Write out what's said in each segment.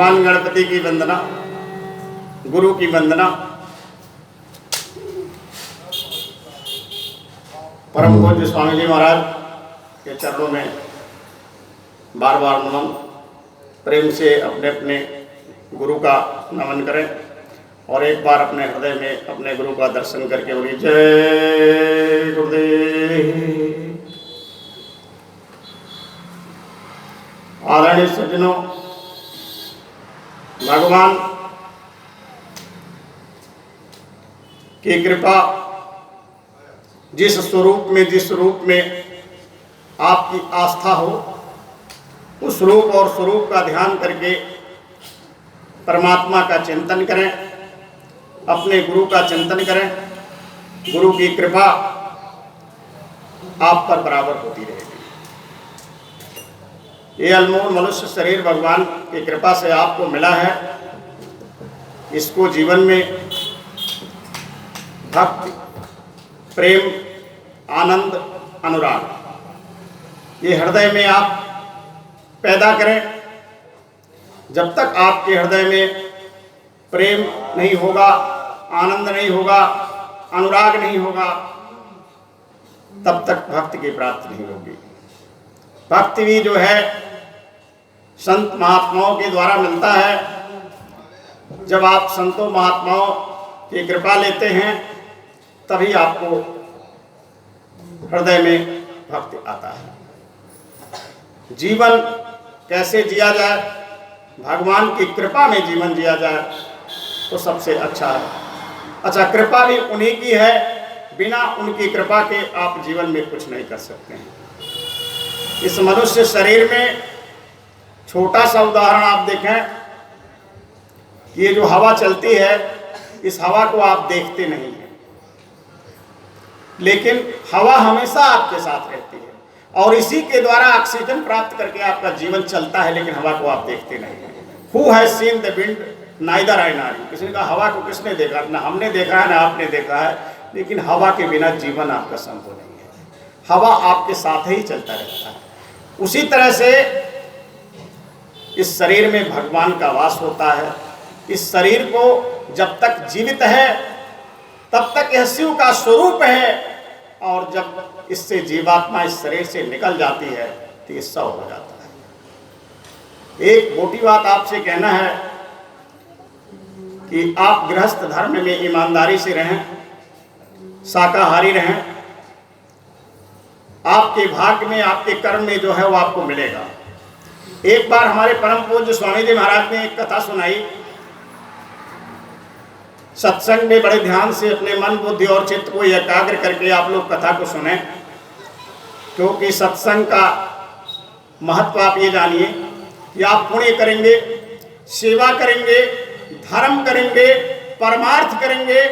भगवान गणपति की वंदना, गुरु की वंदना, परम पूज्य स्वामी जी महाराज के चरणों में बार बार नमन। प्रेम से अपने अपने गुरु का नमन करें और एक बार अपने हृदय में अपने गुरु का दर्शन करके बोलिए जय गुरुदेव। आदरणीय सज्जनों, भगवान की कृपा जिस रूप में आपकी आस्था हो, उस रूप और स्वरूप का ध्यान करके परमात्मा का चिंतन करें, अपने गुरु का चिंतन करें। गुरु की कृपा आप पर बराबर होती रहेगी। ये अनमोल मनुष्य शरीर भगवान की कृपा से आपको मिला है। इसको जीवन में भक्ति, प्रेम, आनंद, अनुराग ये हृदय में आप पैदा करें। जब तक आपके हृदय में प्रेम नहीं होगा, आनंद नहीं होगा, अनुराग नहीं होगा, तब तक भक्ति की प्राप्ति नहीं होगी। भक्ति भी जो है संत महात्माओं के द्वारा मिलता है। जब आप संतों महात्माओं की कृपा लेते हैं तभी आपको हृदय में भक्ति आता है। जीवन कैसे जिया जाए, भगवान की कृपा में जीवन जिया जाए तो सबसे अच्छा है। अच्छा, कृपा भी उन्हीं की है, बिना उनकी कृपा के आप जीवन में कुछ नहीं कर सकते हैं। इस मनुष्य शरीर में छोटा सा उदाहरण आप देखें कि ये जो हवा चलती है, इस हवा को आप देखते नहीं हैं, लेकिन हवा हमेशा आपके साथ रहती है और इसी के द्वारा ऑक्सीजन प्राप्त करके आपका जीवन चलता है, लेकिन हवा को आप देखते नहीं हैं। Who has seen the wind? Neither I nor you। किसी ने कहा हवा को किसने देखा? ना हमने देखा है ना आपने देखा है, लेकिन हवा के बिना जीवन आपका संभव नहीं है। हवा आपके साथ ही चलता रहता है। उसी तरह से इस शरीर में भगवान का वास होता है। इस शरीर को जब तक जीवित है तब तक यह शिव का स्वरूप है, और जब इससे जीवात्मा इस शरीर से निकल जाती है तो ये शव हो जाता है। एक मोटी बात आपसे कहना है कि आप गृहस्थ धर्म में ईमानदारी से रहें, शाकाहारी रहें। आपके भाग्य में, आपके कर्म में जो है वो आपको मिलेगा। एक बार हमारे परम पूज्य स्वामी जी महाराज ने एक कथा सुनाई। सत्संग में बड़े ध्यान से अपने मन, बुद्धि और चित्त को एकाग्र करके आप लोग कथा को सुने, क्योंकि सत्संग का महत्व आप ये जानिए कि आप पुण्य करेंगे, सेवा करेंगे, धर्म करेंगे, परमार्थ करेंगे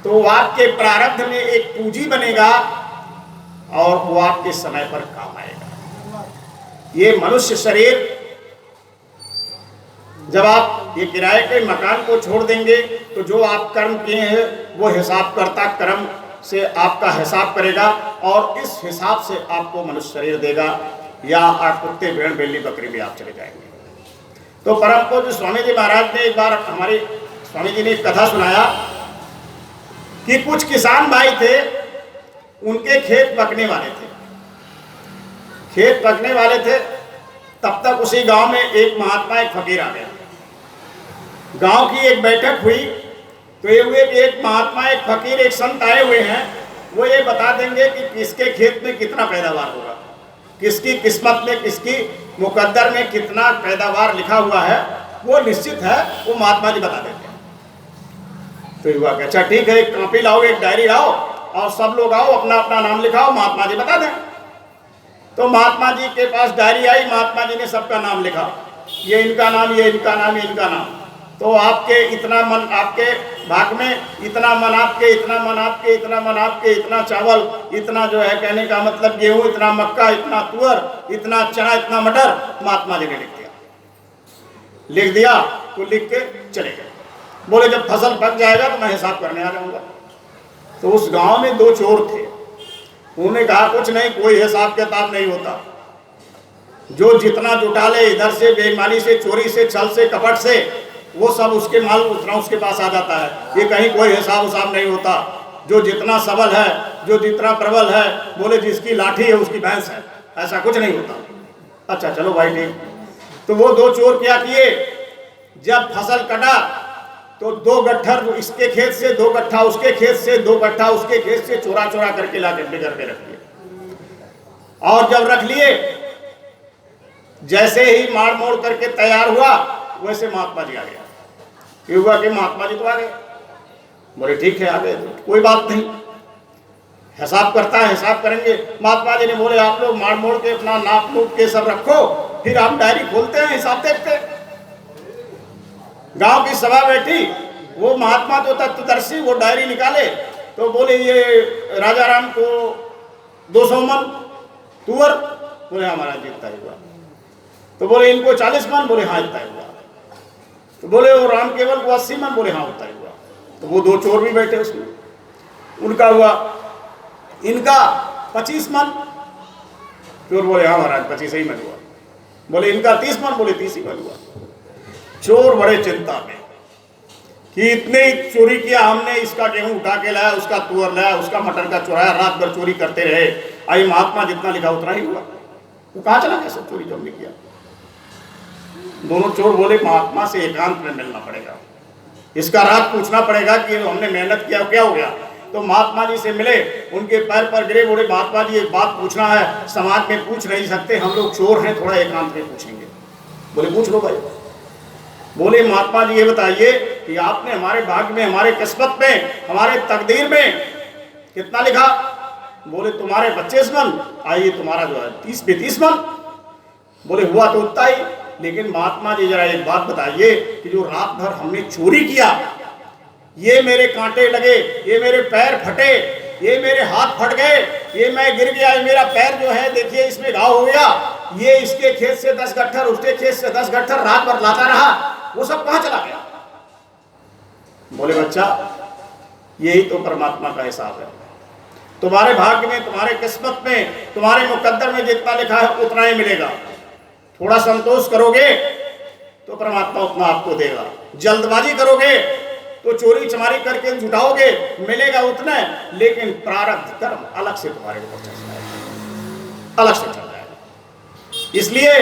तो आपके प्रारब्ध में एक पूंजी बनेगा और वो आपके समय पर काम आएगा। ये मनुष्य शरीर, जब आप ये किराए के मकान को छोड़ देंगे तो जो आप कर्म किए हैं वो हिसाब करता कर्म से आपका हिसाब करेगा और इस हिसाब से आपको मनुष्य शरीर देगा, या आप कुत्ते, भेड़, बिल्ली, बकरी भी आप चले जाएंगे। तो परम पूज्य स्वामी जी महाराज ने एक बार, हमारे स्वामी जी ने एक कथा सुनाया कि कुछ किसान भाई थे, उनके खेत पकने वाले थे। खेत पकने वाले थे, तब तक उसी गांव में एक महात्मा, एक फकीर आ गया। गांव की एक बैठक हुई तो ये हुए कि एक महात्मा, एक फकीर, एक संत आए हुए हैं। वो ये बता देंगे कि किसके खेत में कितना पैदावार होगा, किसकी किस्मत में, किसकी मुकद्दर में कितना पैदावार लिखा हुआ है, वो निश्चित है, वो महात्मा जी बता देते हैं। तो युवा, अच्छा ठीक है, एक कॉपी लाओ, एक डायरी लाओ और सब लोग आओ, अपना अपना नाम लिखाओ, महात्मा जी बता दें। तो महात्मा जी के पास डायरी आई, महात्मा जी ने सबका नाम लिखा, ये इनका नाम, ये इनका नाम, ये इनका नाम। तो आपके इतना मन, आपके भाग में इतना मन, आपके इतना मन, आपके इतना मन, आपके इतना चावल, इतना जो है कहने का मतलब गेहूं, इतना मक्का, इतना तुअर, इतना चना, इतना मटर, महात्मा जी ने लिख दिया। तो लिख के चले गए। बोले जब फसल पक जाएगा तो मैं हिसाब करने आ जाऊंगा। तो उस गांव में दो चोर थे। उन्होंने कहा कुछ नहीं, कोई हिसाब किताब नहीं होता। जो जितना जुटा ले इधर से बेईमानी से, चोरी से, छल से, कपट से, वो सब उसके माल उतना उसके पास आ जाता है। ये कहीं कोई हिसाब उसाब नहीं होता। जो जितना सबल है, जो जितना प्रबल है, बोले जिसकी लाठी है उसकी भैंस है, ऐसा कुछ नहीं होता। अच्छा चलो भाई ठीक। तो वो दो चोर क्या किए, जब फसल कटा तो 2 गट्ठर इसके खेत से, 2 गट्ठा उसके खेत से, 2 गट्ठा उसके खेत से चोरा चोरा करके ला के घर पे रख लिए। और जब रख लिए, जैसे ही मार मोड़ करके तैयार हुआ, वैसे महात्मा जी आ गया। ये हुआ कि महात्मा जी तो आ गए। बोले ठीक है आ गए तो कोई बात नहीं, हिसाब करता है, हिसाब करेंगे। महात्मा जी ने बोले आप लोग मार मोड़ के अपना नाप नूप के सब रखो, फिर आप डायरी खोलते हैं, हिसाब देखते हैं। गांव की सभा बैठी, वो महात्मा तो तत्वदर्शी, वो डायरी निकाले तो बोले ये राजा राम को 200 मन तुअर, बोले हमारा जितना हुआ। तो बोले इनको 40 मन, बोले हाँ इतना हुआ। तो बोले वो राम केवल को 80 मन, बोले हाँ उतना हुआ। तो वो 2 चोर भी बैठे उसमें, उनका हुआ, इनका 25 मन। चोर बोले हाँ महाराज 25 ही मन हुआ। बोले इनका 30 मन, बोले 30 ही मन हुआ। चोर बड़े चिंता में कि इतने चोरी किया हमने, इसका गेहूं उठा के लाया, उसका तुअर लाया, उसका मटर का चुराया, रात भर चोरी करते रहे, आई महात्मा जितना लिखा उतना ही हुआ। वो कहाँ चला गया सब चोरी जो हमने किया। दोनों चोर बोले महात्मा से एकांत में मिलना पड़ेगा, इसका रात पूछना पड़ेगा कि हमने मेहनत किया क्या हो गया। तो महात्मा जी से मिले, उनके पैर पर गिरे, बोले महात्मा जी एक बात पूछना है, समाज में पूछ नहीं सकते, हम लोग चोर हैं, थोड़ा एकांत में पूछेंगे। बोले पूछ लो भाई। बोले महात्मा जी ये बताइए कि आपने हमारे भाग्य में, हमारे किस्मत में, हमारे तकदीर में कितना लिखा। बोले तुम्हारे 25 मन, आइए तुम्हारा जो है 30 पे 30 मन। बोले हुआ तो उतना ही, लेकिन महात्मा जी जरा एक बात बताइए कि जो रात भर हमने चोरी किया, ये मेरे कांटे लगे, ये मेरे पैर फटे, ये मेरे हाथ फट गए, ये मैं गिर गया, ये मेरा पैर जो है देखिए इसमें घाव हो गया, ये इसके खेत से 10 गट्ठर, उसके खेत से 10 गट्ठर, रात भर लाता रहा, वो सब कहां चला गया। बोले बच्चा यही तो परमात्मा का हिसाब है। तुम्हारे भाग्य में, तुम्हारे किस्मत में, तुम्हारे मुकद्दर में जितना लिखा है उतना ही मिलेगा। थोड़ा संतोष करोगे तो परमात्मा उतना आपको देगा, जल्दबाजी करोगे तो चोरी चमारी करके जुटाओगे, मिलेगा उतना, लेकिन प्रारब्ध कर्म अलग से तुम्हारे ऊपर चल जाएगा, अलग से चल जाएगा। इसलिए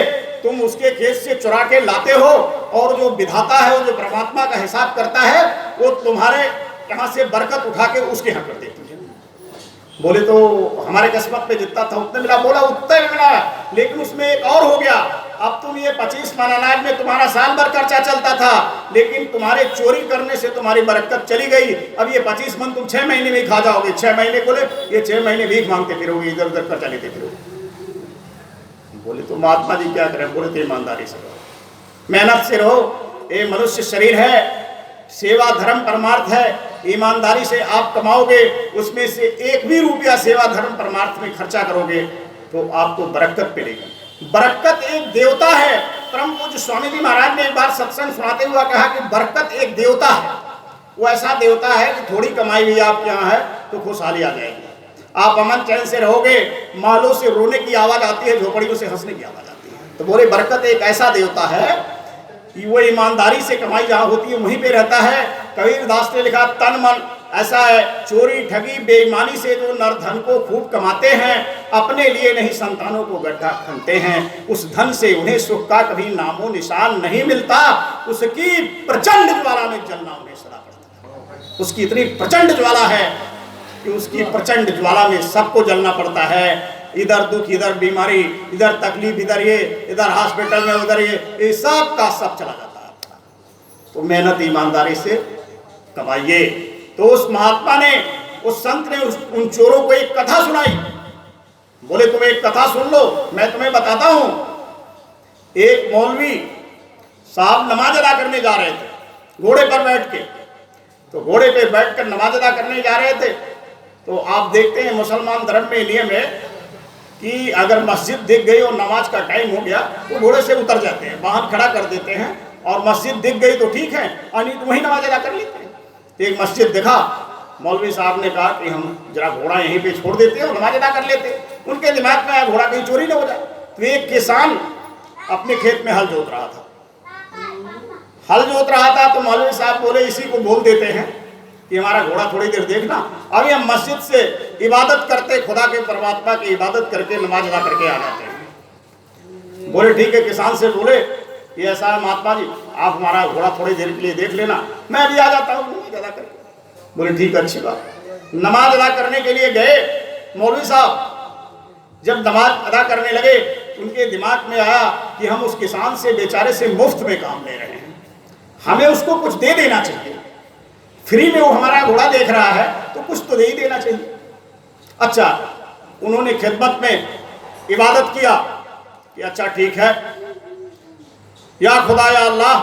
तुम उसके खेत से चुरा के लाते हो, और जो विधाता है, वो जो परमात्मा का हिसाब करता है, वो तुम्हारे यहाँ से बरकत उठा के उसके यहाँ कर देती है। बोले तो हमारे किस्मत में जितना था उतने मिला। बोला उतना मिला, लेकिन उसमें एक और हो गया। अब तुम ये 25 मन अनाज में तुम्हारा साल भर खर्चा चलता था, लेकिन तुम्हारे चोरी करने से तुम्हारी बरकत चली गई। अब ये 25 मन तुम 6 महीने में खा जाओगे। 6 महीने बोले ये 6 महीने भीख मांगते फिरोगे, इधर उधर खर्चा लेते फिरोगे। बोले तो महात्मा जी क्या करें। बोले तो ईमानदारी से रहो, मेहनत से रहो। ये मनुष्य शरीर है, सेवा धर्म परमार्थ है, ईमानदारी से आप कमाओगे, उसमें से एक भी रुपया सेवा धर्म परमार्थ में खर्चा करोगे तो आपको बरकत मिलेगी। बरकत एक देवता है। परम पूज्य स्वामी जी महाराज ने एक बार सत्संग सुनाते हुआ कहा कि बरकत एक देवता है। वो ऐसा देवता है कि थोड़ी कमाई भी आपके यहाँ है तो खुशहाली आ जाएगी, आप अमन चैन से रहोगे। मालों से रोने की आवाज आती है, झोपड़ियों से हंसने की आवाज आती है। तो बोले बरकत एक ऐसा देवता है कि वो ईमानदारी से कमाई जहाँ होती है वहीं पे रहता है। कबीर दास ने लिखा तन मन ऐसा है, चोरी ठगी बेईमानी से जो नर धन को खूब कमाते हैं, अपने लिए नहीं संतानों को गड्ढा खनते हैं। उस धन से उन्हें सुख का कभी नामो निशान नहीं मिलता, उसकी प्रचंड ज्वाला में जलना उन्हें सदा पड़ता है। उसकी इतनी प्रचंड ज्वाला है कि उसकी प्रचंड ज्वाला में सबको जलना पड़ता है। इधर दुख, इधर बीमारी, इधर तकलीफ, इधर ये, इधर हॉस्पिटल में, उधर ये सब का सब चला जाता है। तो मेहनत ईमानदारी से कमाइए। तो उस महात्मा ने, उस संत ने उन चोरों को एक कथा सुनाई। बोले तुम एक कथा सुन लो, मैं तुम्हें बताता हूं। एक मौलवी साहब नमाज अदा करने जा रहे थे घोड़े पर बैठ के। तो घोड़े पे बैठकर नमाज अदा करने जा रहे थे। तो आप देखते हैं मुसलमान धर्म में नियम है कि अगर मस्जिद दिख गई और नमाज का टाइम हो गया तो घोड़े से उतर जाते हैं, वाहन खड़ा कर देते हैं, और मस्जिद दिख गई तो ठीक है, और नहीं तो वहीं नमाज अदा कर लेते हैं। तो एक मस्जिद दिखा, मौलवी साहब ने कहा कि हम जरा घोड़ा यहीं पे छोड़ देते हैं और नमाज अदा कर लेते हैं। उनके दिमाग में आया घोड़ा कहीं चोरी ना हो जाए। तो एक किसान अपने खेत में हल जोत रहा था। हल जोत रहा था तो मौलवी साहब बोले इसी को बोल देते हैं कि हमारा घोड़ा थोड़ी देर देखना, अभी हम मस्जिद से इबादत करते, खुदा के परमात्मा की इबादत करके नमाज अदा करके आ जाते हैं। बोले ठीक है। किसान से बोले कि ऐसा है महात्मा जी, आप हमारा घोड़ा थोड़ी देर के लिए देख लेना, मैं अभी आ जाता हूँ नमाज अदा करके। बोले ठीक है, अच्छी बात। नमाज अदा करने के लिए गए। मौलवी साहब जब नमाज अदा करने लगे, उनके दिमाग में आया कि हम उस किसान से बेचारे से मुफ्त में काम ले रहे हैं, हमें उसको कुछ दे देना चाहिए। फ्री में वो हमारा घोड़ा देख रहा है तो कुछ तो दे ही देना चाहिए। अच्छा, उन्होंने खिदमत में इबादत किया कि अच्छा ठीक है, या खुदा या अल्लाह,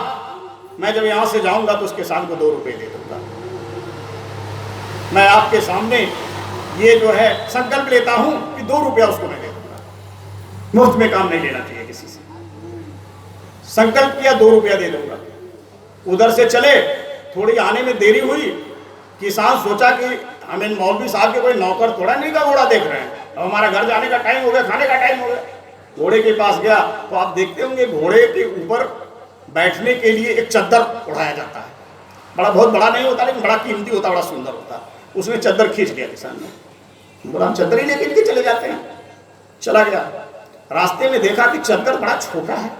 मैं जब यहां से जाऊंगा तो उस किसान को 2 रुपए दे दूंगा। मैं आपके सामने ये जो है संकल्प लेता हूं कि 2 रुपया उसको मैं दे दूंगा। मुफ्त में काम नहीं लेना चाहिए किसी से। संकल्प किया 2 रुपया दे दूंगा। उधर से चले, थोड़ी आने में देरी हुई। किसान सोचा कि हमें मौलवी साहब के कोई नौकर थोड़ा नहीं का घोड़ा देख रहे हैं, अब हमारा घर जाने का टाइम हो गया, खाने का टाइम हो गया। घोड़े के पास गया तो आप देखते होंगे घोड़े के ऊपर बैठने के लिए एक चद्दर उड़ाया जाता है। बड़ा बहुत बड़ा नहीं होता लेकिन बड़ा कीमती होता, बड़ा सुंदर होता। उसने चद्दर खींच लिया किसान ने, बोला हम चद्दर ही लेके चले जाते हैं। चला गया, रास्ते में देखा कि चद्दर बड़ा छोटा है,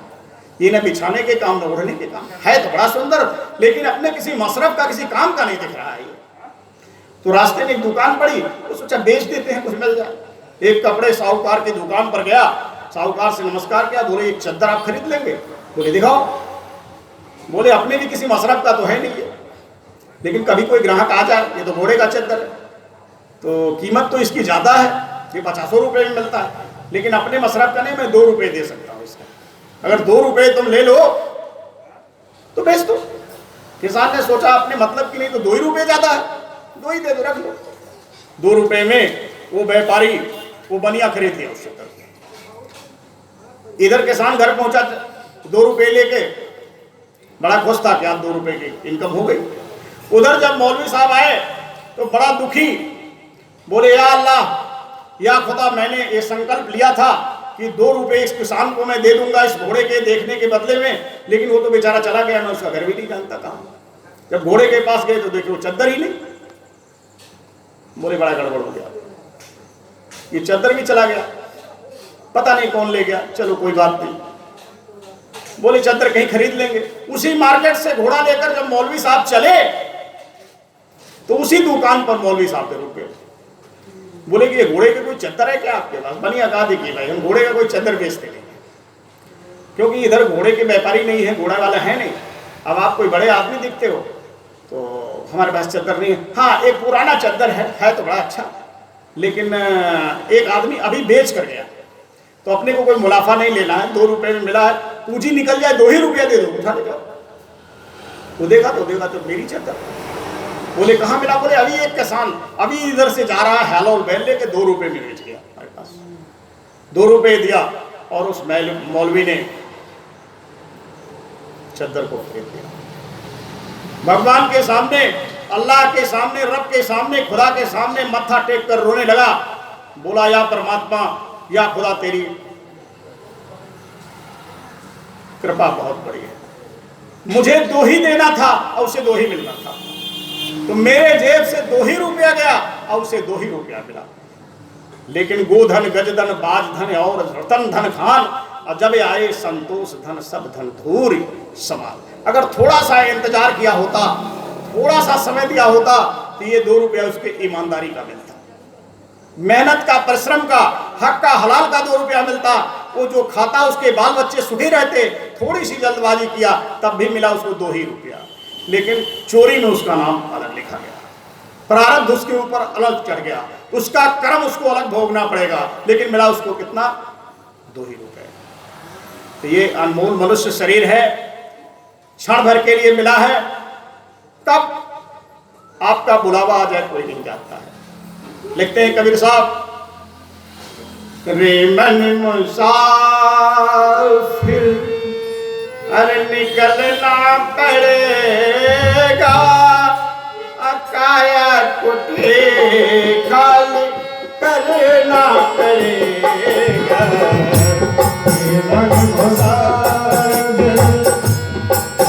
ये न बिछाने के काम न ओढ़ने के काम है, तो बड़ा सुंदर, लेकिन अपने किसी मसरफ का, किसी काम का नहीं दिख रहा है ये। तो रास्ते में एक दुकान पड़ी, तो सोचा बेच देते हैं, कुछ मिल जाए। एक कपड़े साहूकार की दुकान पर गया, साहूकार से नमस्कार किया, बोले एक चद्दर आप खरीद लेंगे? बोले दिखाओ। बोले अपने भी किसी मसरफ का तो है नहीं है, लेकिन कभी कोई ग्राहक आ जाए, ये तो घोड़े का चद्दर है, तो कीमत तो इसकी ज्यादा है, ये 50 रुपए में मिलता है, लेकिन अपने मसरफ का नहीं, मैं 2 रुपए दे सकता हूँ इसका, अगर 2 रुपए तुम ले लो तो बेच दो। किसान ने सोचा अपने मतलब की नहीं तो 2 ही रुपए ज्यादा है, 2 ही दे दो, रख लो। 2 रुपए में वो व्यापारी वो बनिया खरीद लिया उससे। इधर किसान घर पहुंचा 2 रुपए लेके, बड़ा खुश था कि आप 2 रुपए की इनकम हो गई। उधर जब मौलवी साहब आए तो बड़ा दुखी, बोले या अल्लाह, या खुदा, मैंने ये संकल्प लिया था कि 2 रुपए इस किसान को मैं दे दूंगा इस घोड़े के देखने के बदले में, लेकिन वो तो बेचारा चला गया, मैं उसका घर भी नहीं जानता कहाँ। जब घोड़े के पास गए तो देखे वो चद्दर ही नहीं। बोले बड़ा गड़बड़ हो गया, ये चद्दर भी चला गया, पता नहीं कौन ले गया, चलो कोई बात नहीं। बोले चद्दर कहीं खरीद लेंगे। उसी मार्केट से घोड़ा लेकर जब मौलवी साहब चले तो उसी दुकान पर मौलवी साहब के रुक गए। बोले कि ये घोड़े के कोई चद्दर है क्या आपके पास? बनिया कहा देखिए भाई, हम घोड़े का कोई चद्दर बेचते नहीं, क्योंकि इधर घोड़े के व्यापारी नहीं है, घोड़ा वाला है नहीं। अब आप कोई बड़े आदमी दिखते हो तो हमारे पास चद्दर नहीं है। हाँ, एक पुराना चद्दर है तो बड़ा अच्छा, लेकिन एक आदमी अभी बेच कर गया, तो अपने को कोई मुनाफा नहीं लेना है, 2 रुपए में मिला है, पूंजी निकल जाए 2 ही रुपया दे दो, उठा ले जाओ। वो देखा तो मेरी चद्दर। बोले कहाँ मिला? बोले अभी एक किसान अभी इधर से जा रहा है, हेलो बैल लेके 2 रुपए में बेच गया हमारे पास। 2 रुपए दिया और उस मौलवी ने चद्दर को खरीद लिया। भगवान के सामने, अल्लाह के सामने, रब के सामने, खुदा के सामने मत्था टेक कर रोने लगा। बोला या परमात्मा, या खुदा, तेरी कृपा बहुत बड़ी है, मुझे 2 ही देना था और उसे 2 ही मिलना था, तो मेरे जेब से 2 ही रुपया गया और उसे 2 ही रुपया मिला। लेकिन गोधन, गजधन, बाजधन और रतन धन खान, और जब आए संतोष धन सब धन धूरी समान। अगर थोड़ा सा इंतजार किया होता, थोड़ा सा समय दिया होता, तो ये 2 रुपया उसके ईमानदारी का मिलता, मेहनत का, परिश्रम का, हक का, हलाल का 2 रुपया मिलता। वो जो खाता उसके बाल बच्चे सुखी रहते, थोड़ी सी जल्दबाजी किया तब भी मिला उसको 2 ही रुपया, लेकिन चोरी में उसका नाम अलग लिखा गया, प्रारब्ध उसके ऊपर अलग चढ़ गया, उसका कर्म उसको अलग भोगना पड़ेगा, लेकिन मिला उसको कितना? 2 ही रुपए। तो ये अनमोल मनुष्य शरीर है, क्षण भर के लिए मिला है, कब आपका बुलावा आ जाए कोई नहीं जानता है। लिखते हैं कबीर साहब, रे मन मुसाफिर अरे निकलना पड़ेगा, अकाया कुटे खाली करना पड़ेगा। रे मन मुसाफिर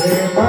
जय मां